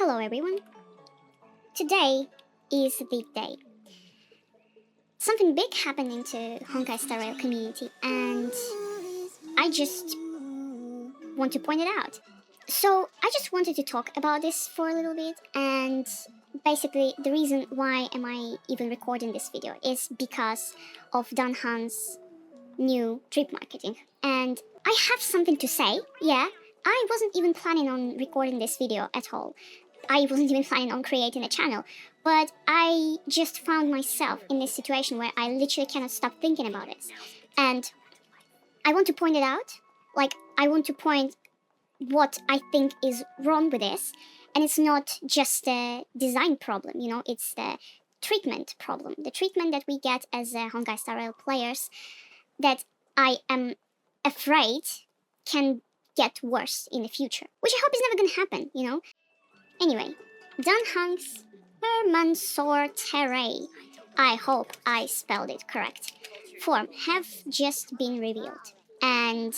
Hello everyone. Today is a big day. Something big happened into Honkai Star Rail community and I just want to point it out. So I just wanted to talk about this for a little bit, and basically the reason why am I even recording this video is because of Dan Han's new drip marketing. And I have something to say. Yeah, I wasn't even planning on recording this video at all. I wasn't even planning on creating a channel, but I just found myself in this situation where I literally cannot stop thinking about it. And I want to point it out. I want to point what I think is wrong with this. And it's not just a design problem, it's the treatment problem. The treatment that we get as Honkai Star Rail players that I am afraid can get worse in the future. Which I hope is never going to happen, Anyway, Dan Heng's Terre, I hope I spelled it correct, form have just been revealed. And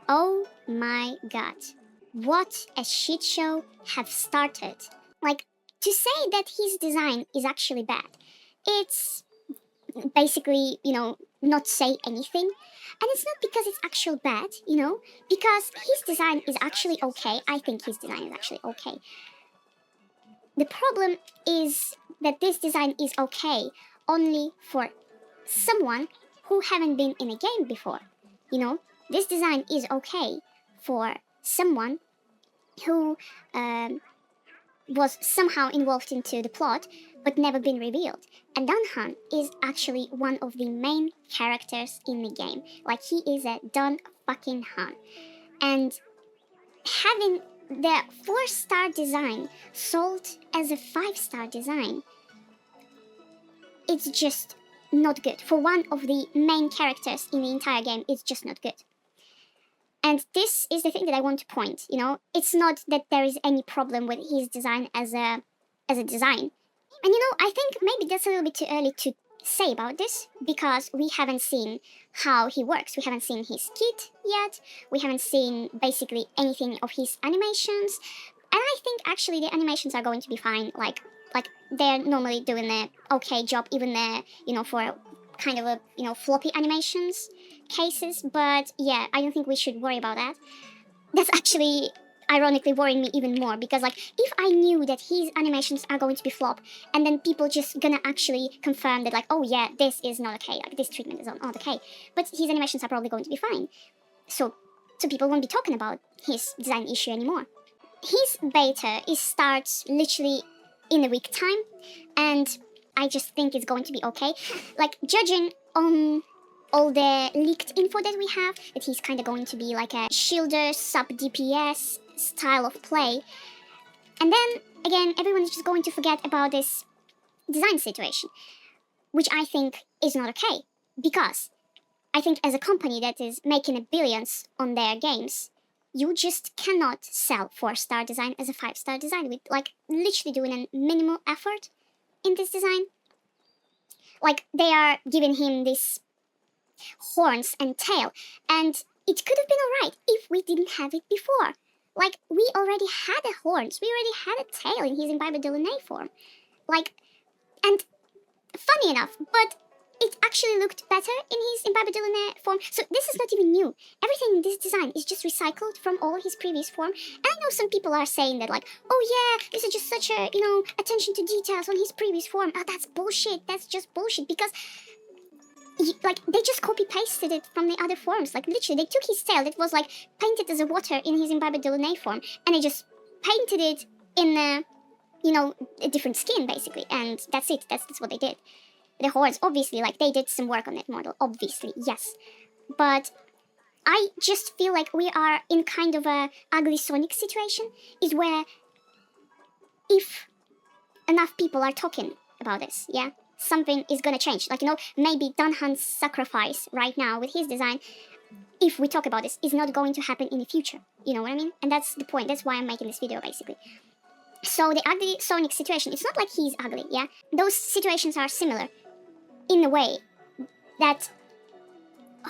oh my god, what a shit show have started. To say that his design is actually bad, it's basically, not say anything. And it's not because it's actually bad, because his design is actually okay. I think his design is actually okay. The problem is that this design is okay only for someone who haven't been in a game before. This design is okay for someone who was somehow involved into the plot but never been revealed. And Dan Han is actually one of the main characters in the game. He is a Dan fucking Han. And having the 4-star design sold as a 5-star design, it's just not good. For one of the main characters in the entire game, it's just not good. And this is the thing that I want to point, It's not that there is any problem with his design as a design. And I think maybe that's a little bit too early to say about this, because we haven't seen how he works. We haven't seen his kit yet. We haven't seen basically anything of his animations. And I think actually the animations are going to be fine. They're normally doing an okay job, even for kind of a, floppy animations cases. But yeah, I don't think we should worry about that. That's actually ironically worrying me even more, because if I knew that his animations are going to be flop, and then people just gonna actually confirm that oh yeah, this is not okay, this treatment is not okay, but his animations are probably going to be fine, so people won't be talking about his design issue anymore. His beta starts literally in a week time, and I just think it's going to be okay. Judging on all the leaked info that we have, that he's kind of going to be like a shielder sub DPS style of play. And then again, everyone is just going to forget about this design situation, which I think is not okay, because I think as a company that is making billions on their games, you just cannot sell 4-star design as a 5-star design with literally doing a minimal effort in this design. They are giving him this horns and tail, and it could have been alright if we didn't have it before. We already had the horns, we already had a tail in his Imbibe de Lune form. And funny enough, but it actually looked better in his Imbibe de Lune form, so this is not even new. Everything in this design is just recycled from all his previous form. And I know some people are saying that oh yeah, this is just such a, attention to details on his previous form. Oh, that's bullshit, that's just bullshit, because they just copy-pasted it from the other forms. Literally, they took his tail that was, painted as a water in his Imbibe de Lune form, and they just painted it in, a different skin, basically, and that's it. That's what they did. The horns, obviously, they did some work on that model, obviously, yes. But I just feel we are in kind of a ugly Sonic situation, is where if enough people are talking about this, yeah, something is gonna change. Maybe Dan Han's sacrifice right now with his design, if we talk about this, is not going to happen in the future. You know what I mean? And that's the point. That's why I'm making this video, basically. So the ugly Sonic situation, it's not like he's ugly, yeah? Those situations are similar in a way that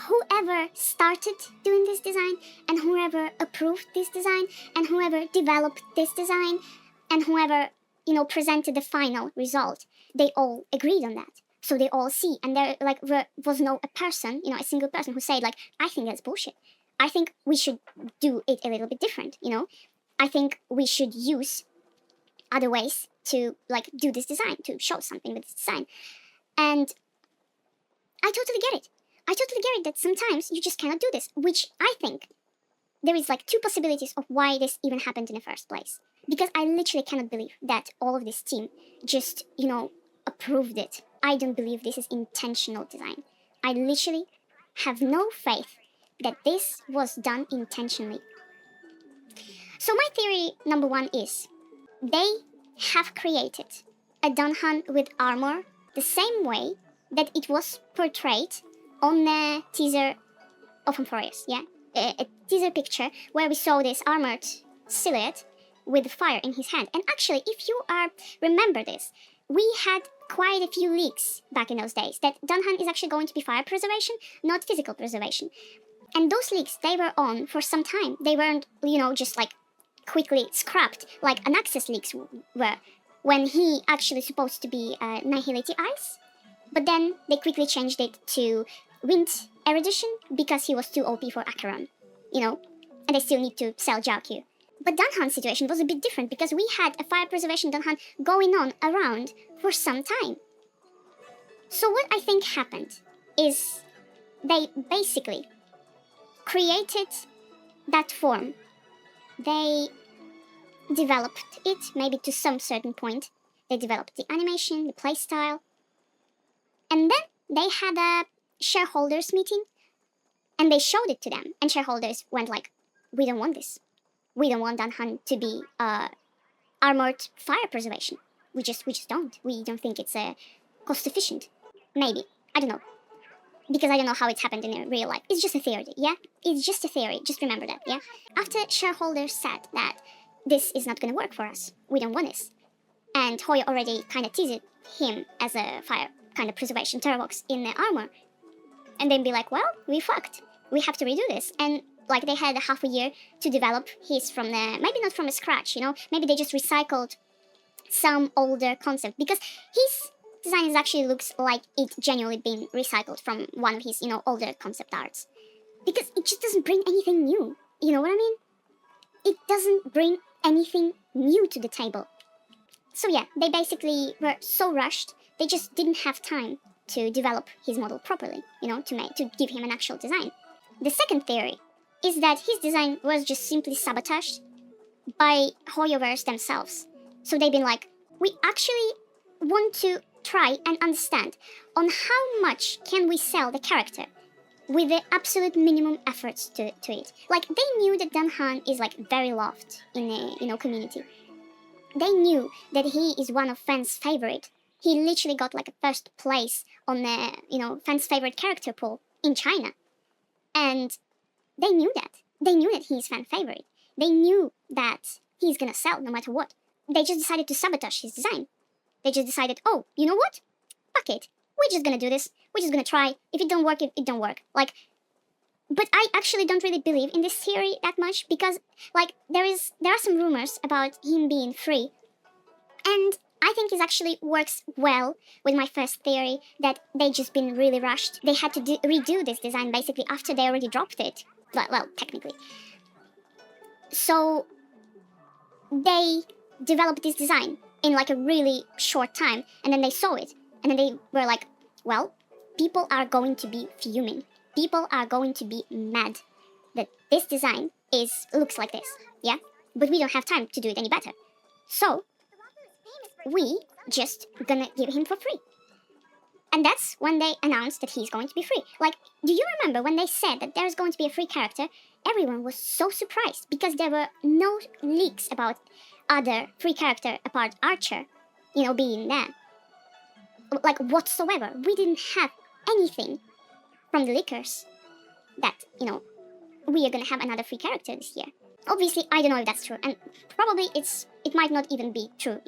whoever started doing this design, and whoever approved this design, and whoever developed this design, And whoever, presented the final result, they all agreed on that. So they all see, and there was no a person, a single person who said like, I think that's bullshit. I think we should do it a little bit different. I think we should use other ways to do this design, to show something with this design. And I totally get it. I totally get it that sometimes you just cannot do this, which I think there is two possibilities of why this even happened in the first place. Because I literally cannot believe that all of this team just, approved it. I don't believe this is intentional design. I literally have no faith that this was done intentionally. So my theory number one is they have created a Dunhan with armor the same way that it was portrayed on the teaser of Amphorius, yeah? A teaser picture where we saw this armored silhouette with fire in his hand. And actually, if you remember this, we had quite a few leaks back in those days that Dunhan is actually going to be fire preservation, not physical preservation. And those leaks, they were on for some time. They weren't, just quickly scrapped like Anax's leaks were, when he actually supposed to be Nihility Ice. But then they quickly changed it to Wind Erudition because he was too OP for Acheron, and they still need to sell Jiaoqiu. But Dunhan's situation was a bit different because we had a fire preservation Dunhan going on around for some time. So what I think happened is they basically created that form. They developed it, maybe to some certain point. They developed the animation, the playstyle. And then they had a shareholders meeting and they showed it to them. And shareholders went like, we don't want this. We don't want Dunhan to be armored fire preservation. We just don't. We don't think it's cost efficient. Maybe. I don't know. Because I don't know how it happened in real life. It's just a theory, yeah? It's just a theory. Just remember that, yeah? After shareholders said that this is not going to work for us, we don't want this. And Hoya already kind of teased him as a fire kind of preservation Terravox in the armor. And then be like, well, we fucked. We have to redo this. And they had a half a year to develop his from the, maybe not from scratch, maybe they just recycled some older concept, because his design actually looks like it genuinely been recycled from one of his, older concept arts. Because it just doesn't bring anything new. You know what I mean? It doesn't bring anything new to the table. So yeah, they basically were so rushed, they just didn't have time to develop his model properly, to give him an actual design. The second theory is that his design was just simply sabotaged by Hoyoverse themselves. So they've been like, we actually want to try and understand on how much can we sell the character with the absolute minimum efforts to it. They knew that Dunhan is very loved in the community. They knew that he is one of fans' favorite. He literally got a first place on the fans' favorite character poll in China. And they knew that. They knew that he's fan favorite. They knew that he's gonna sell no matter what. They just decided to sabotage his design. They just decided, oh, you know what? Fuck it. We're just gonna do this. We're just gonna try. If it don't work, it don't work. But I actually don't really believe in this theory that much because, there are some rumors about him being free. And I think it actually works well with my first theory that they just been really rushed. They had to redo this design basically after they already dropped it. Well, technically. So they developed this design in a really short time, and then they saw it, and then they were like, well, people are going to be fuming. People are going to be mad that this design looks like this, yeah? But we don't have time to do it any better. So we just gonna give him for free. And that's when they announced that he's going to be free. Do you remember when they said that there's going to be a free character? Everyone was so surprised because there were no leaks about other free character apart Archer, being there. Whatsoever. We didn't have anything from the leakers that, we are gonna have another free character this year. Obviously, I don't know if that's true, and probably it might not even be true,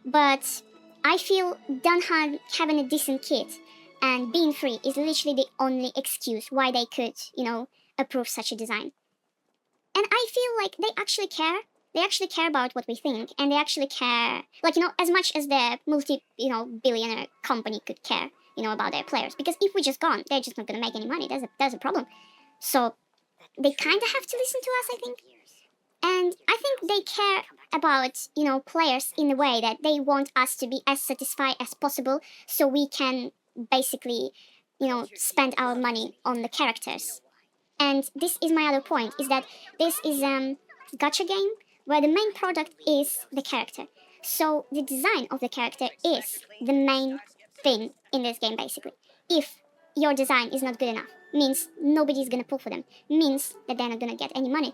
But I feel Dunhan having a decent kit and being free is literally the only excuse why they could, approve such a design. And I feel like they actually care. they actually care about what we think, and they actually care, like, as much as the billionaire company could care, about their players. Because if we just gone, they're just not gonna make any money. There's a problem. So they kind of have to listen to us, I think. And I think they care about, players in a way that they want us to be as satisfied as possible, so we can basically, spend our money on the characters. And this is my other point, is that this is gacha game where the main product is the character. So the design of the character is the main thing in this game, basically. If your design is not good enough, means nobody's gonna pull for them, means that they're not gonna get any money.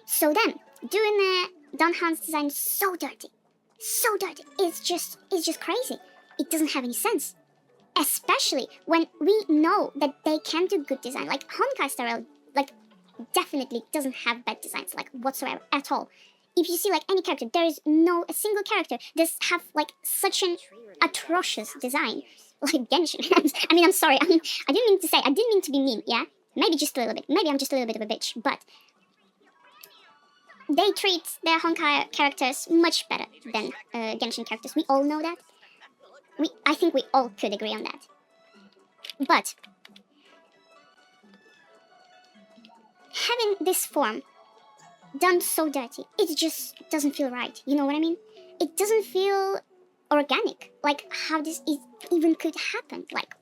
So then, doing Don Han's design so dirty, it's just crazy. It doesn't have any sense. Especially when we know that they can do good design. Like, Honkai Star Rail, like, definitely doesn't have bad designs, like, whatsoever, at all. If you see, like, any character, there is a single character that have, like, such an atrocious design. Like Genshin. I mean, I'm sorry, I didn't mean to be mean, yeah? Maybe just a little bit. Maybe I'm just a little bit of a bitch, but they treat their Honkai characters much better than Genshin characters. We all know that. I think we all could agree on that. But having this form done so dirty, it just doesn't feel right. You know what I mean? It doesn't feel organic. Like, how this even could happen. Like,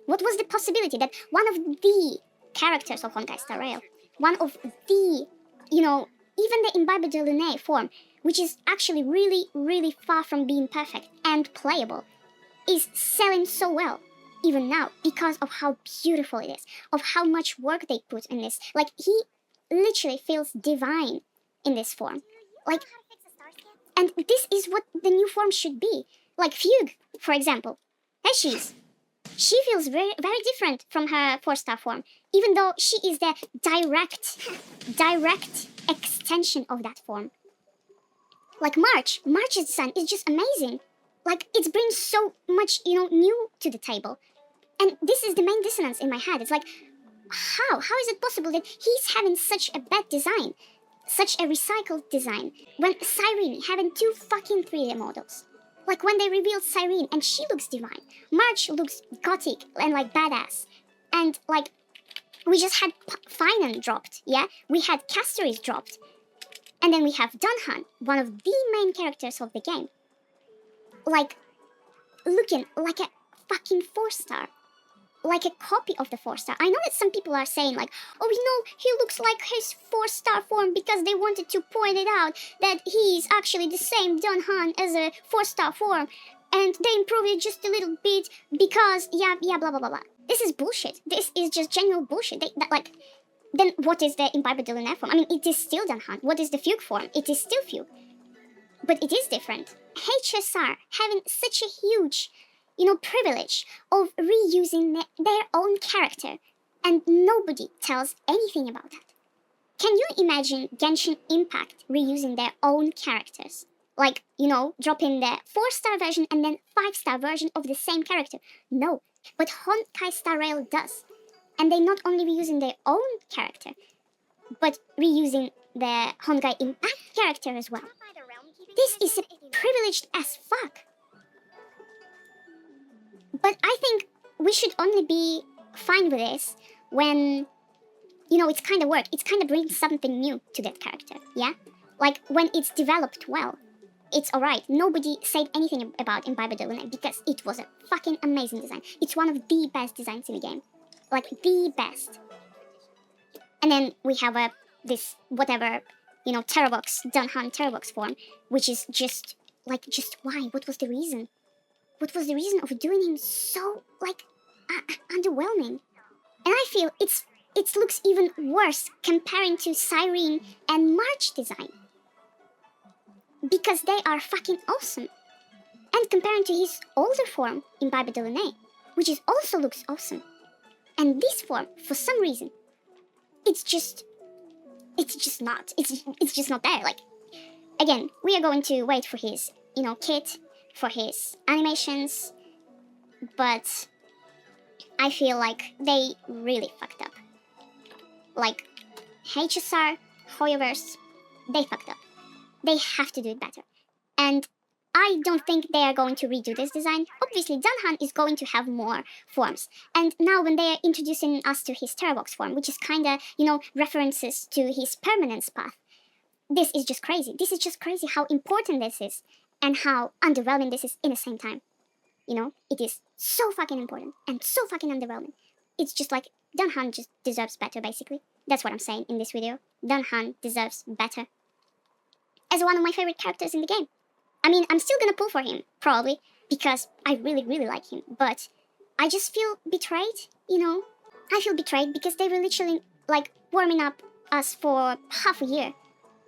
what was the possibility that one of the characters of Honkai Star Rail, one of the, even the Imbibe de Lune form, which is actually really, really far from being perfect and playable, is selling so well, even now, because of how beautiful it is, of how much work they put in this. Like, he literally feels divine in this form. Like, and this is what the new form should be. Like Fugue, for example. She feels very, very different from her 4-star form, even though she is the direct extension of that form. Like March's design is just amazing. Like, it brings so much, new to the table. And this is the main dissonance in my head. It's like, how is it possible that he's having such a bad design, such a recycled design, when Cyrene having 2 fucking 3D models? Like, when they revealed Cyrene and she looks divine, March looks gothic and, like, badass. And, like, we just had Finan dropped, yeah? We had Castoris dropped. And then we have Dunhan, one of the main characters of the game. Like, looking like a fucking 4-star. Like a copy of the 4-star. I know that some people are saying, like, oh, he looks like his 4-star form because they wanted to point it out that he's actually the same Dunhan as a 4-star form, and they improved it just a little bit because, yeah, blah, blah, blah, blah. This is bullshit. This is just genuine bullshit. Then what is the Imbibe de Lune form? I mean, it is still Dunhan. What is the Fugue form? It is still Fugue. But it is different. HSR having such a huge, privilege of reusing their own character, and nobody tells anything about that. Can you imagine Genshin Impact reusing their own characters? Like, dropping the 4-star version and then 5-star version of the same character? No. But Honkai Star Rail does. And they not only reusing their own character, but reusing the Honkai Impact character as well. This is privileged as fuck. But I think we should only be fine with this when, it's kind of work. It's kind of brings something new to that character, yeah? Like, when it's developed well, it's alright. Nobody said anything about Imbibe de Lune because it was a fucking amazing design. It's one of the best designs in the game. Like, the best. And then we have this, whatever, Terrorbox, Dunhan Terrorbox form, which is just why? What was the reason? What was the reason of doing him so, underwhelming? And I feel it looks even worse comparing to Cyrene and March design. Because they are fucking awesome. And comparing to his older form, Imbibe de Lune, which also looks awesome. And this form, for some reason, it's just not there. Like, again, we are going to wait for his, kit, for his animations, but I feel like they really fucked up. Like, HSR, Hoyoverse, they fucked up. They have to do it better. And I don't think they are going to redo this design. Obviously, Danhan is going to have more forms. And now when they are introducing us to his Terravox form, which is kinda, references to his permanence path, this is just crazy. This is just crazy how important this is and how underwhelming this is in the same time. It is so fucking important and so fucking underwhelming. It's just like Danhan just deserves better, basically. That's what I'm saying in this video. Danhan deserves better. As one of my favorite characters in the game. I mean, I'm still gonna pull for him, probably, because I really, really like him. But I just feel betrayed, I feel betrayed because they were literally, warming up us for half a year.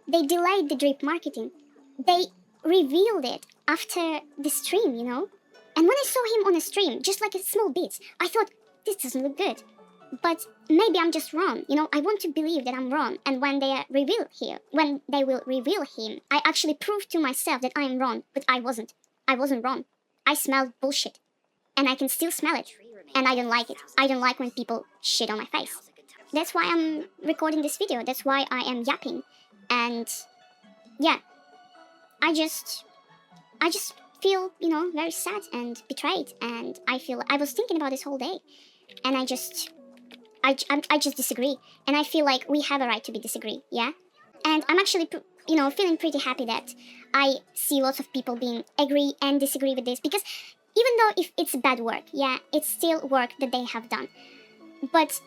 They delayed the drip marketing. They revealed it after the stream, And when I saw him on a stream, just like a small bit, I thought, this doesn't look good. But maybe I'm just wrong, I want to believe that I'm wrong. And when they will reveal him, I actually prove to myself that I am wrong. But I wasn't. I wasn't wrong. I smelled bullshit. And I can still smell it. And I don't like it. I don't like when people shit on my face. That's why I'm recording this video. That's why I am yapping. And yeah, I just feel, very sad and betrayed. And I was thinking about this whole day. And I just disagree. And I feel like we have a right to be disagree, yeah? And I'm actually, feeling pretty happy that I see lots of people being agree and disagree with this. Because even though if it's bad work, yeah, it's still work that they have done. But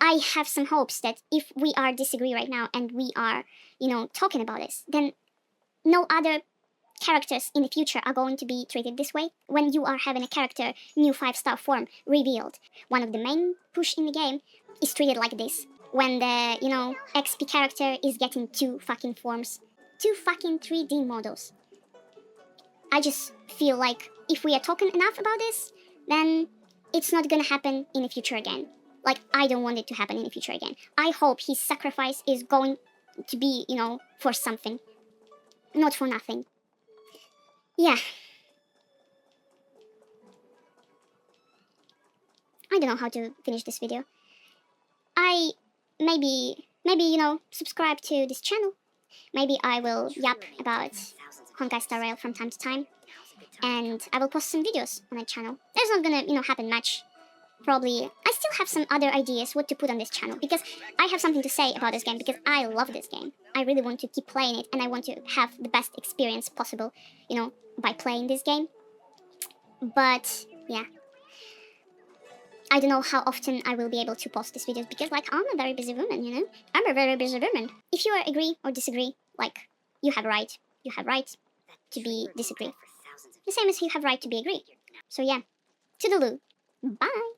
I have some hopes that if we are disagree right now and we are, talking about this, then no other characters in the future are going to be treated this way. When you are having a character new 5-star form revealed, one of the main push in the game is treated like this. When the, XP character is getting 2 fucking forms, 2 fucking 3D models. I just feel like if we are talking enough about this, then it's not gonna happen in the future again. Like, I don't want it to happen in the future again. I hope his sacrifice is going to be, for something, not for nothing. Yeah. I don't know how to finish this video. I maybe, subscribe to this channel. Maybe I will yap about Honkai Star Rail from time to time. And I will post some videos on my channel. There's not gonna, happen much. Probably, I still have some other ideas what to put on this channel. Because I have something to say about this game. Because I love this game. I really want to keep playing it. And I want to have the best experience possible, by playing this game. But, yeah. I don't know how often I will be able to post these videos because, I'm a very busy woman, I'm a very busy woman. If you agree or disagree, you have right. You have right to be disagree. The same as you have right to be agree. So, yeah. Toodaloo. Bye.